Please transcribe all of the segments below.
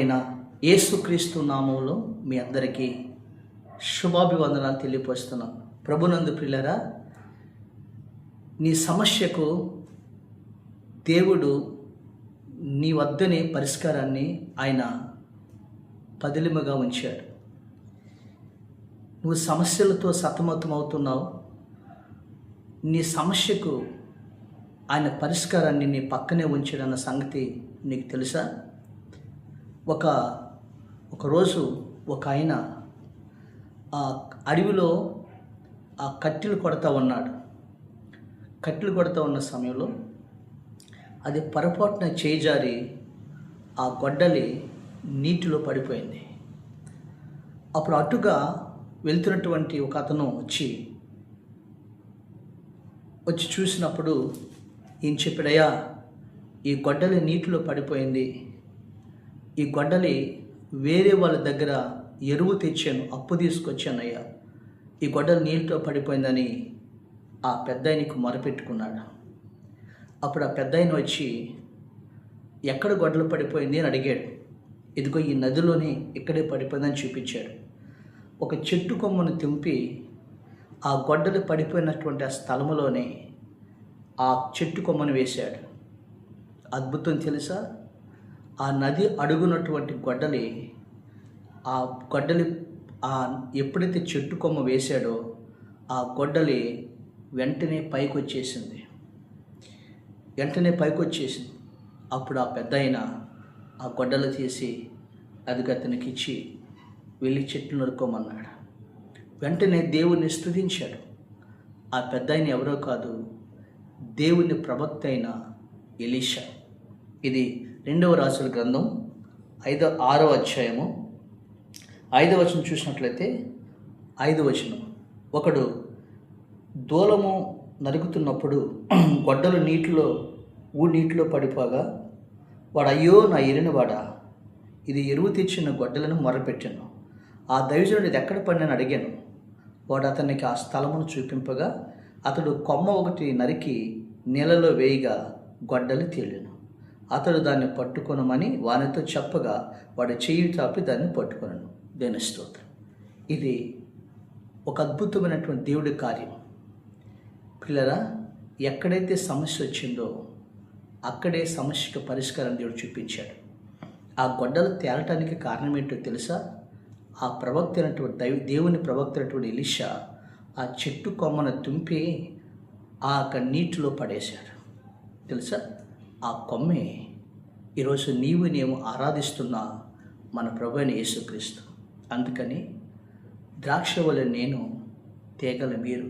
ప్రభువైన యేసుక్రీస్తు నామములో మీ అందరికీ శుభాభివందనాలు తెలియపరుస్తున్నాను. ప్రభునందు ప్రియులారా, నీ సమస్యకు దేవుడు నీ వద్దనే పరిష్కారాన్ని ఆయన పదిలిమగా ఉంచాడు. నువ్వు సమస్యలతో సతమతమవుతున్నావు. నీ సమస్యకు ఆయన పరిష్కారాన్ని నీ పక్కనే ఉంచాడన్న సంగతి నీకు తెలుసా? ఒకరోజు ఒక ఆయన ఆ అడవిలో ఆ కట్టెలు కొడతా ఉన్నాడు. కట్టెలు కొడతా ఉన్న సమయంలో అది పొరపాటున చేజారి ఆ గొడ్డలి నీటిలో పడిపోయింది. అప్పుడు అటుగా వెళ్తున్నటువంటి ఒక అతను వచ్చి చూసినప్పుడు ఈయన చెప్పాడయ్యా, ఈ గొడ్డలి నీటిలో పడిపోయింది. ఈ గొడ్డలి వేరే వాళ్ళ దగ్గర ఎరువు తెచ్చాను, అప్పు తీసుకొచ్చానయ్యా, ఈ గొడ్డలి నీటిలో పడిపోయిందని ఆ పెద్దాయనకు మొరపెట్టుకున్నాడు. అప్పుడు ఆ పెద్దాయన వచ్చి ఎక్కడ గొడ్డలు పడిపోయింది అని అడిగాడు. ఇదిగో ఈ నదిలోనే ఇక్కడే పడిపోయిందని చూపించాడు. ఒక చెట్టు కొమ్మను తెంపి ఆ గొడ్డలు పడిపోయినటువంటి ఆ స్థలంలోనే ఆ చెట్టు కొమ్మను వేశాడు. అద్భుతం తెలుసా? ఆ నది అడుగునటువంటి గొడ్డలి ఎప్పుడైతే చెట్టు కొమ్మ వేశాడో ఆ గొడ్డలి వెంటనే పైకి వచ్చేసింది. అప్పుడు ఆ పెద్దాయన ఆ గొడ్డలు తీసి అది అతనికి ఇచ్చి వెళ్ళి చెట్లు నరుక్కోమన్నాడు. వెంటనే దేవుణ్ణి స్తుతించాడు. ఆ పెద్దాయన ఎవరో కాదు, దేవుని ప్రవక్త అయిన ఎలీషా. ఇది 2వ రాజుల గ్రంథం 6వ అధ్యాయము 5వ వచనం చూసినట్లయితే 5వ వచనం, ఒకడు దూలము నరుగుతున్నప్పుడు గొడ్డలు నీటిలో పడిపోగా వాడు, అయ్యో నా ఎరినవాడా, ఇది ఎరువు తెచ్చిన గొడ్డలను మొరపెట్టాను. ఆ దైవజనుడు ఇది ఎక్కడ పడినని అడిగాను. వాడు అతనికి ఆ స్థలమును చూపింపగా అతడు కొమ్మ ఒకటి నరికి నీళ్ళలో వేయగా గొడ్డలి తేలిను. అతడు దాన్ని పట్టుకొనమని వానితో చెప్పగా వాడు చెయ్యి చాపి దాన్ని పట్టుకొనను. దేని స్తోత్రం. ఇది ఒక అద్భుతమైనటువంటి దేవుడి కార్యం. పిల్లరా, ఎక్కడైతే సమస్య వచ్చిందో అక్కడే సమస్యకు పరిష్కారం దేవుడు చూపించాడు. ఆ గొడ్డలు తేలటానికి కారణం ఏంటో తెలుసా? ఆ ప్రవక్త అయినటువంటి దేవుని ప్రవక్త అయినటువంటి ఎలీషా ఆ చెట్టు కొమ్మను తుంపి ఆ నీటిలో పడేశాడు. తెలుసా? ఆ కొమ్మే ఈరోజు నేను ఆరాధిస్తున్న మన ప్రభు అయిన యేసుక్రీస్తు. అందుకని ద్రాక్ష వలె నేను, తీగల మీరు,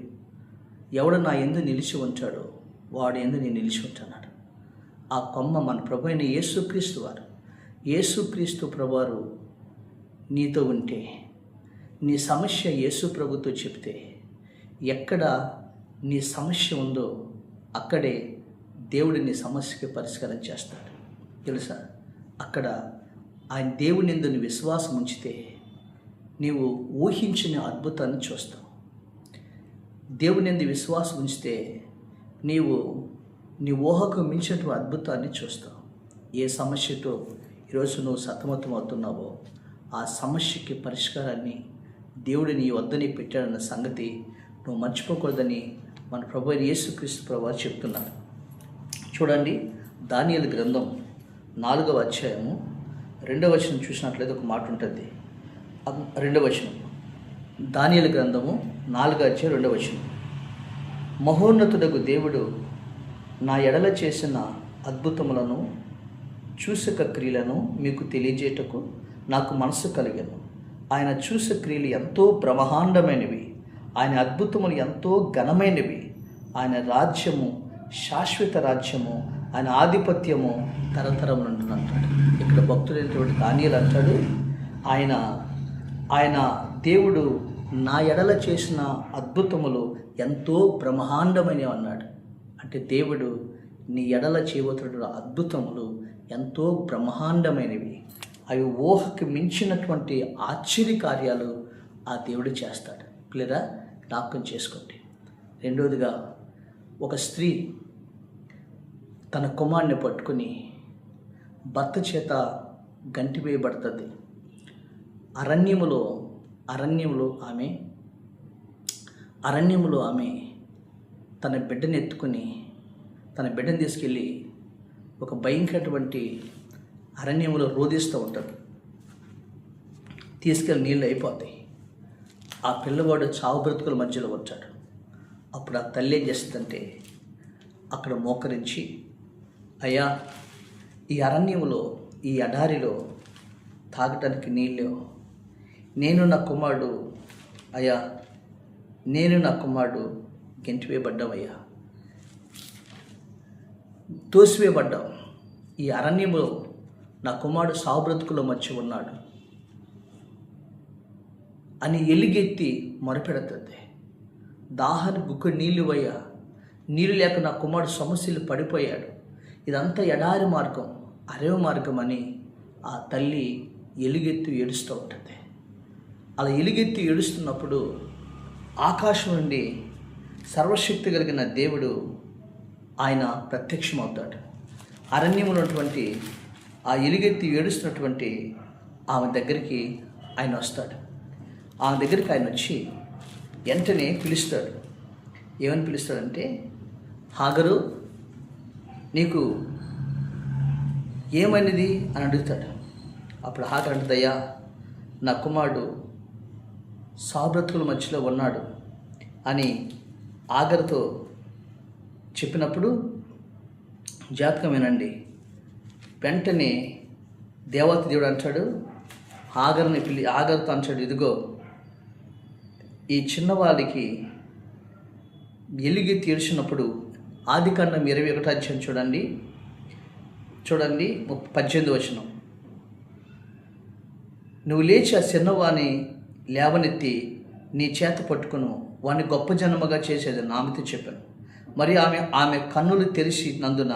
ఎవడు నా యందు నిలిచి ఉంటాడో వాడు యందు నేను నిలిచి ఉంటాడు. ఆ కొమ్మ మన ప్రభు అయిన యేసుక్రీస్తు వారు. యేసుక్రీస్తు ప్రభువారు నీతో ఉంటే, నీ సమస్య యేసు ప్రభుతో చెప్తే, ఎక్కడ నీ సమస్య ఉందో అక్కడే దేవుడు నీ సమస్యకి పరిష్కారం చేస్తాడు. తెలుసా? అక్కడ ఆయన దేవుని యందు విశ్వాసం ఉంచితే నీవు ఊహించిన అద్భుతాన్ని చూస్తావు. దేవుని యందు విశ్వాసం ఉంచితే నీవు నీ ఊహకు మించినటువంటి అద్భుతాన్ని చూస్తావు. ఏ సమస్యతో ఈరోజు నువ్వు సతమతం అవుతున్నావో ఆ సమస్యకి పరిష్కారాన్ని దేవుడు నీ వద్దనే పెట్టాడన్న సంగతి నువ్వు మర్చిపోకూడదని మన ప్రభు యేసుక్రీస్తు ప్రభువారు చెప్తున్నారు. చూడండి, దానియేలు గ్రంథం 4వ అధ్యాయము 2వ వచనం చూసినట్లయితే ఒక మాట ఉంటుంది. 2వ వచనం, దానియేలు గ్రంథము 4వ అధ్యాయం 2వ వచనం, మహోన్నతుడగు దేవుడు నా ఎడల చేసిన అద్భుతములను చూసక క్రియలను మీకు తెలియజేయటకు నాకు మనసు కలిగాను. ఆయన చూసే క్రియలు ఎంతో బ్రహ్మాండమైనవి, ఆయన అద్భుతములు ఎంతో ఘనమైనవి. ఆయన రాజ్యము శాశ్వత రాజ్యము, ఆయన ఆధిపత్యము తరతరం నుండి అంటాడు. ఇక్కడ భక్తుడైనటువంటి దానియేలు అంటాడు, ఆయన దేవుడు నా ఎడల చేసిన అద్భుతములు ఎంతో బ్రహ్మాండమైనవి అన్నాడు. అంటే దేవుడు నీ ఎడల చేయబోతున్న అద్భుతములు ఎంతో బ్రహ్మాండమైనవి. అవి ఊహకు మించినటువంటి ఆశ్చర్య కార్యాలు ఆ దేవుడు చేస్తాడు. పిల్లరా, జ్ఞాపకం చేసుకోండి. రెండవదిగా, ఒక స్త్రీ తన కుమారుని పట్టుకుని భర్త చేత గంటివేయబడుతుంది. అరణ్యములో ఆమె తన బిడ్డను ఎత్తుకుని తన బిడ్డను తీసుకెళ్ళి ఒక భయంకరటువంటి అరణ్యములో రోధిస్తూ ఉంటాడు. తీసుకెళ్ళి నీళ్ళు అయిపోతాయి. ఆ పిల్లవాడు చావు బ్రతుకుల మధ్యలో వచ్చాడు. అప్పుడు ఆ తల్లి ఏం చేస్తుందంటే అక్కడ మోకరించి, అయ్యా, ఈ అరణ్యములో, ఈ ఎడారిలో తాగటానికి నీళ్ళు, నేను నా కుమారుడు గెంటివేయబడ్డామయ్యా, తోసివేయబడ్డాం. ఈ అరణ్యములో నా కుమారుడు సావు బ్రతుకుల మధ్య ఉన్నాడు అని ఎలుగెత్తి మొరపెడుతుంది. దాహానికి గుక్క నీళ్ళు అయ్యా, నీళ్ళు లేక నా కుమారుడు సమస్యలు పడిపోయాడు. ఇదంతా ఎడారి మార్గం, అరేవ మార్గం అని ఆ తల్లి ఎలుగెత్తి ఏడుస్తూ ఉంటుంది. అలా ఎలుగెత్తి ఏడుస్తున్నప్పుడు ఆకాశం నుండి సర్వశక్తి కలిగిన దేవుడు ఆయన ప్రత్యక్షమవుతాడు. అరణ్యంలో ఉన్నటువంటి ఆ ఎలుగెత్తి ఏడుస్తున్నటువంటి ఆమె దగ్గరికి ఆయన వస్తాడు. ఆమె దగ్గరికి ఆయన వచ్చి వెంటనే పిలుస్తాడు. ఏమని పిలుస్తాడంటే, హాగరు, నీకు ఏమైనది అని అడుగుతాడు. అప్పుడు హాగరు అంటదయ్యా, నా కుమారుడు సాబ్రతుల మధ్యలో ఉన్నాడు అని ఆగరుతో చెప్పినప్పుడు, జాతకమేనండి, వెంటనే దేవత దేవుడు అంటాడు, ఆగరుతో అంటాడు, ఇదిగో ఈ చిన్నవాళ్ళకి ఎలుగెత్తి ఏడ్చినప్పుడు ఆదికాండం 21 అధ్యాయం చూడండి 18వ వచనం. నువ్వు లేచి ఆ చిన్నవాని లేవనెత్తి నీ చేత పట్టుకును, వాడిని గొప్ప జన్మగా చేసేది ఆమెతో చెప్పాను. మరి ఆమె కన్నులు తెరిచినందున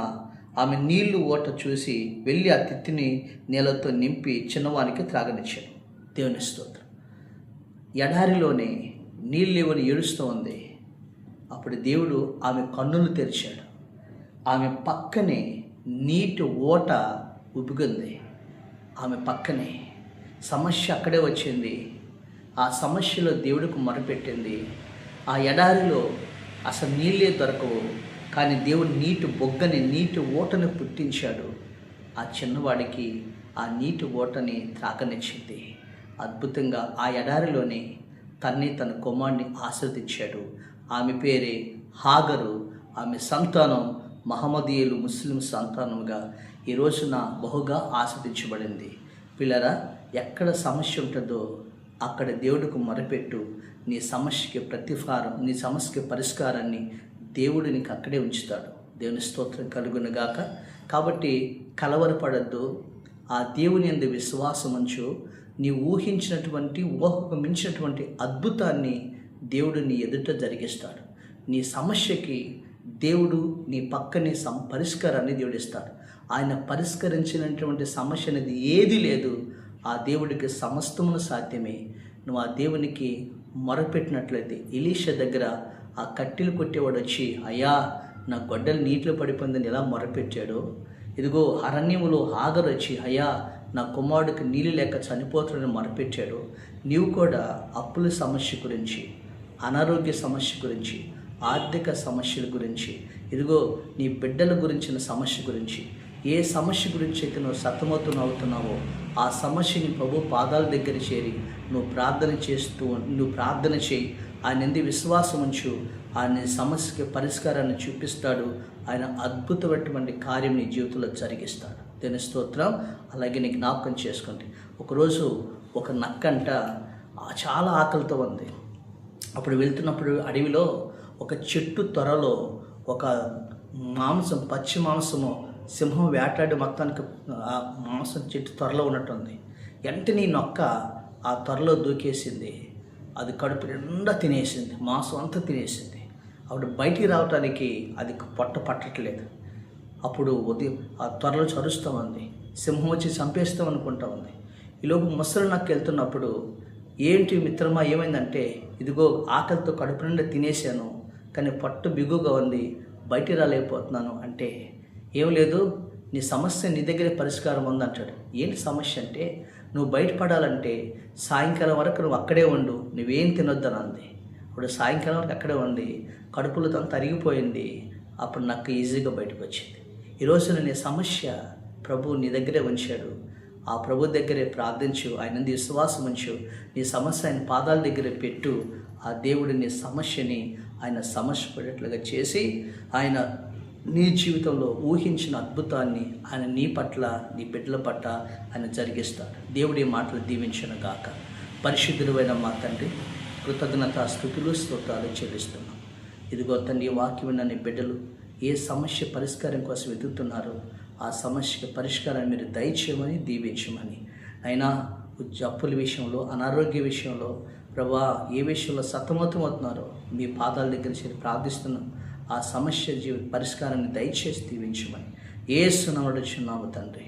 ఆమె నీళ్లు ఓట చూసి వెళ్ళి ఆ తిత్తిని నీళ్ళతో నింపి చిన్నవానికి త్రాగనిచ్చాడు. దేవుని స్తోత్రం. ఎడారిలోనే నీళ్ళు లేవని ఏడుస్తూ ఉంది. అప్పుడు దేవుడు ఆమె కన్నులు తెరిచాడు. ఆమె పక్కనే నీటి ఓట ఉబికింది. ఆమె పక్కనే సమస్య అక్కడే వచ్చింది. ఆ సమస్యలో దేవుడికి మొరపెట్టింది. ఆ ఎడారిలో అసలు నీళ్ళే దొరకవు, కానీ దేవుడు నీటి ఓటను పుట్టించాడు. ఆ చిన్నవాడికి ఆ నీటి ఓటని త్రాగనిచ్చింది. అద్భుతంగా ఆ ఎడారిలోనే తన కుమారుని ఆశీర్వదించాడు. ఆమె పేరే హాగరు. ఆమె సంతానం మహమ్మదీయులు ముస్లిం సంతానముగా ఈ రోజున బహుగా ఆస్వాదించబడింది. పిల్లరా, ఎక్కడ సమస్య ఉంటుందో అక్కడ దేవుడికి మొరపెట్టు. నీ సమస్యకి పరిష్కారాన్ని దేవుడు నీకు అక్కడే ఉంచుతాడు. దేవుని స్తోత్రం కలుగునుగాక. కాబట్టి కలవరపడద్దు. ఆ దేవుని యందు విశ్వాసం ఉంచు. నీ ఊహకు మించినటువంటి అద్భుతాన్ని దేవుడు నీ ఎదుట జరిగిస్తాడు. నీ సమస్యకి దేవుడు నీ పక్కనే పరిష్కారాన్ని దేవుడు ఇస్తాడు. ఆయన పరిష్కరించినటువంటి సమస్య అనేది ఏది లేదు. ఆ దేవుడికి సమస్తమును సాధ్యమే. నువ్వు ఆ దేవునికి మొరపెట్టినట్లయితే, ఎలీషా దగ్గర ఆ కట్టెలు కొట్టేవాడు వచ్చి, అయ్యా, నా గొడ్డలు నీటిలో పడిపోయిందని ఎలా మొరపెట్టాడో, ఇదిగో అరణ్యములో హాగరు వచ్చి, అయ్యా, నా కుమారుడికి నీళ్ళు లేక చనిపోతాడని మొరపెట్టాడు. నీవు కూడా అప్పుల సమస్య గురించి, అనారోగ్య సమస్య గురించి, ఆర్థిక సమస్యల గురించి, ఇదిగో నీ బిడ్డల గురించిన సమస్య గురించి, ఏ సమస్య గురించి అయితే నువ్వు అవుతున్నావో ఆ సమస్యని ప్రభు పాదాల దగ్గర చేరి నువ్వు ప్రార్థన చేయి. ఆయన ఎందు విశ్వాసం ఉంచు. ఆయన సమస్యకి పరిష్కారాన్ని చూపిస్తాడు. ఆయన అద్భుతమైనటువంటి కార్యం నీ జీవితంలో జరిగిస్తాడు. దేవుని స్తోత్రం. అలాగే నీకు జ్ఞాపకం చేసుకోండి, ఒకరోజు ఒక నక్కంట చాలా ఆకలితో ఉంది. అప్పుడు వెళ్తున్నప్పుడు అడవిలో ఒక చెట్టు త్వరలో ఒక పచ్చి మాంసము సింహం వేటాడి మొత్తానికి ఆ మాంసం చెట్టు త్వరలో ఉన్నట్టుంది. వెంటనే నొక్క ఆ త్వరలో దూకేసింది. అది కడుపు నిండా తినేసింది, మాంసం అంతా తినేసింది. అప్పుడు బయటికి రావటానికి అది పొట్ట పట్టట్లేదు. అప్పుడు ఉదయం ఆ త్వరలో చరుస్తూ ఉంది. సింహం వచ్చి చంపేస్తాం అనుకుంటా ఉంది. ఈలోపు ముసలి నక్క వెళ్తున్నప్పుడు, ఏంటి మిత్రమా ఏమైందంటే, ఇదిగో ఆకలితో కడుపు నిండా తినేసాను, కానీ పొట్ట బిగుగా ఉంది, బయటికి రాలేకపోతున్నాను అంటే, ఏం లేదు, నీ సమస్య నీ దగ్గరే పరిష్కారం ఉందంటాడు. ఏంటి సమస్య అంటే, నువ్వు బయటపడాలంటే సాయంకాలం వరకు నువ్వు అక్కడే ఉండు, నువ్వేం తినొద్దని అంది. ఇప్పుడు సాయంకాలం వరకు అక్కడే ఉండి కడుపులో తను తరిగిపోయింది. అప్పుడు నాకు ఈజీగా బయటకు వచ్చింది. ఈరోజు నీ సమస్య ప్రభు నీ దగ్గరే ఉంచాడు. ఆ ప్రభు దగ్గరే ప్రార్థించు, ఆయన విశ్వాసం ఉంచు, నీ సమస్య ఆయన పాదాల దగ్గర పెట్టు. ఆ దేవుడు నీ సమస్యని ఆయన సమస్యపడేట్లుగా చేసి ఆయన నీ జీవితంలో ఊహించిన అద్భుతాన్ని ఆయన నీ పట్ల, నీ బిడ్డల పట్ల ఆయన జరిగిస్తాడు. దేవుడి మాటలు దీవించును గాక. పరిశుద్ధుడైన మా తండ్రి, కృతజ్ఞత స్తుతులు స్తోత్రాలు చెల్లిస్తున్నాం. ఇదిగో తండ్రి, వాక్యం విన్న నీ బిడ్డలు ఏ సమస్య పరిష్కారం కోసం వెతుకుతున్నారో ఆ సమస్యకు పరిష్కారాన్ని మీరు దయచేయమని, దీవించమని. అయినా అప్పుల విషయంలో, అనారోగ్య విషయంలో ప్రభా ఏ విషయంలో సతమతం అవుతున్నారో మీ పాదాల దగ్గర చేరి ప్రార్థిస్తున్నాం. ఆ సమస్య పరిష్కారాన్ని దయచేసి దీవించమని యేసు నామములో అడుగుచున్నాము తండ్రి.